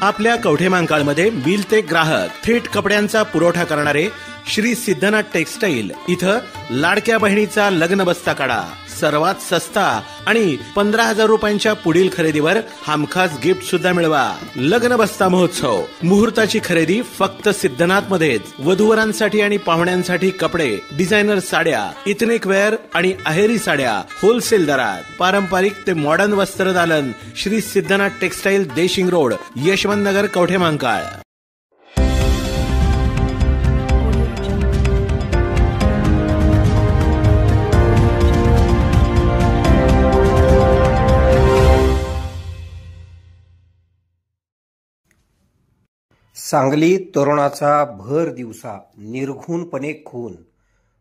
आपल्या कवठेमहांकाळमध्ये मिल ते ग्राहक थेट कपड्यांचा पुरवठा करणारे श्री सिद्धनाथ टेक्सटाईल इथं लाडक्या बहिणीचा लग्न बस्ता काढा. सर्वात सस्ता आणि 15,000 रुपयांच्या पुढील खरेदीवर हमखास गिफ्ट सुद्धा मिळवा. लग्न बस्ता महोत्सव. मुहूर्ताची खरेदी फक्त सिद्धनाथ मध्येच. वधूवरांसाठी आणि पाहुण्यांसाठी कपडे, डिझायनर साड्या, इथनिक वेअर आणि अहेरी साड्या होलसेल दरात. पारंपरिक ते मॉडर्न वस्त्रदालन. Shri Siddhanath textile, Deshing road, Yashwant Nagar, Kavathemahankal. सांगली तरुणाचा भर दिवसा निर्घृणपणे खून.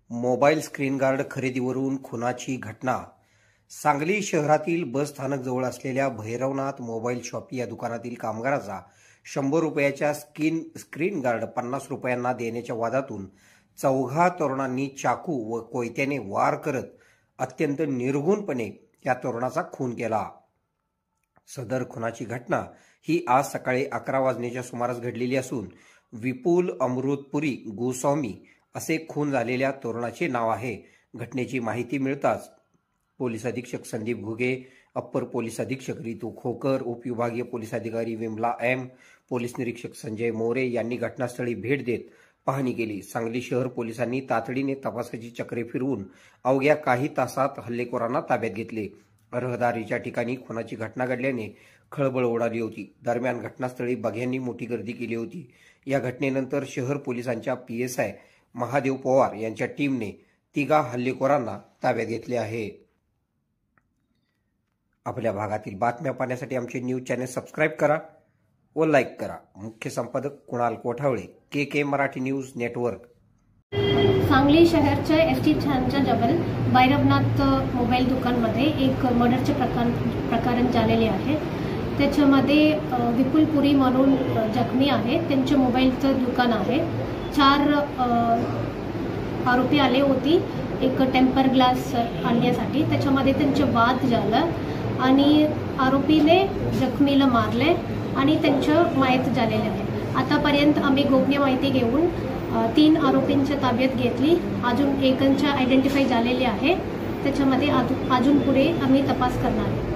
मोबाईल स्क्रीन गार्ड खरेदीवरून खुनाची घटना. सांगली शहरातील बस स्थानक जवळ असलेल्या भैरवनाथ मोबाईल शॉप या दुकानातील कामगाराचा 100 रुपयाच्या स्क्रीन गार्ड 50 रुपयांना देण्याच्या वादातून चौघा तरुणांनी चाकू व कोयत्याने वार करत अत्यंत निर्घृणपणे या तरुणाचा खून केला. सदर खुनाची घटना ही आज सकाळी 11 वाजण्याच्या सुमारास घडलेली असून विपुल अमृतपुरी गोस्वामी असे खून झालेल्या तरुणाचे नाव आहे. घटनेची माहिती मिळताच पोलीस अधीक्षक संदीप घुगे, अप्पर पोलीस अधीक्षक रितू खोकर, उपविभागीय पोलीस अधिकारी विमला एम, पोलीस निरीक्षक संजय मोरे यांनी घटनास्थळी भेट देत पाहणी केली. सांगली शहर पोलिसांनी तातडीने तपासाची चक्रे फिरवून अवघ्या काही तासात हल्लेखोरांना ताब्यात घेतले. रहदारीच्या ठिकाणी खुनाची घटना घडल्याने खळबळ उडाली होती. दरम्यान घटनास्थळी बघ्यांनी मोठी गर्दी केली होती. या घटनेनंतर शहर पोलिसांच्या PSI महादेव पवार यांच्या टीमने तिघा हल्लेखोरांना ताब्यात घेतले आहे. आपल्या भागातील बातम्या पाहण्यासाठी आमचे न्यूज चॅनल सबस्क्राईब करा व लाईक करा. मुख्य संपादक Kunal Kothawale, KK Marathi news network. Sangli शहरच्या ST स्टँडच्या जवळ भैरवनाथ मोबाईल दुकानमध्ये एक मर्डरचे प्रकरण झालेले आहे. त्याच्यामध्ये विपुल पुरी म्हणून जखमी आहे. त्यांचे मोबाईलचं दुकान आहे. 4 आरोपी आले होती एक टेम्पर ग्लास आणण्यासाठी. त्याच्यामध्ये त्यांचे वाद झाला आणि आरोपीने जखमीला मारले आणि त्यांचं मयत झालेले आहे. आतापर्यंत आम्ही गोपनीय माहिती घेऊन 3 आरोपींच्या ताब्यात घेतली. अजून एकांच्या आयडेंटिफाय झालेले आहे. त्याच्यामध्ये अजून पुढे आम्ही तपास करणार.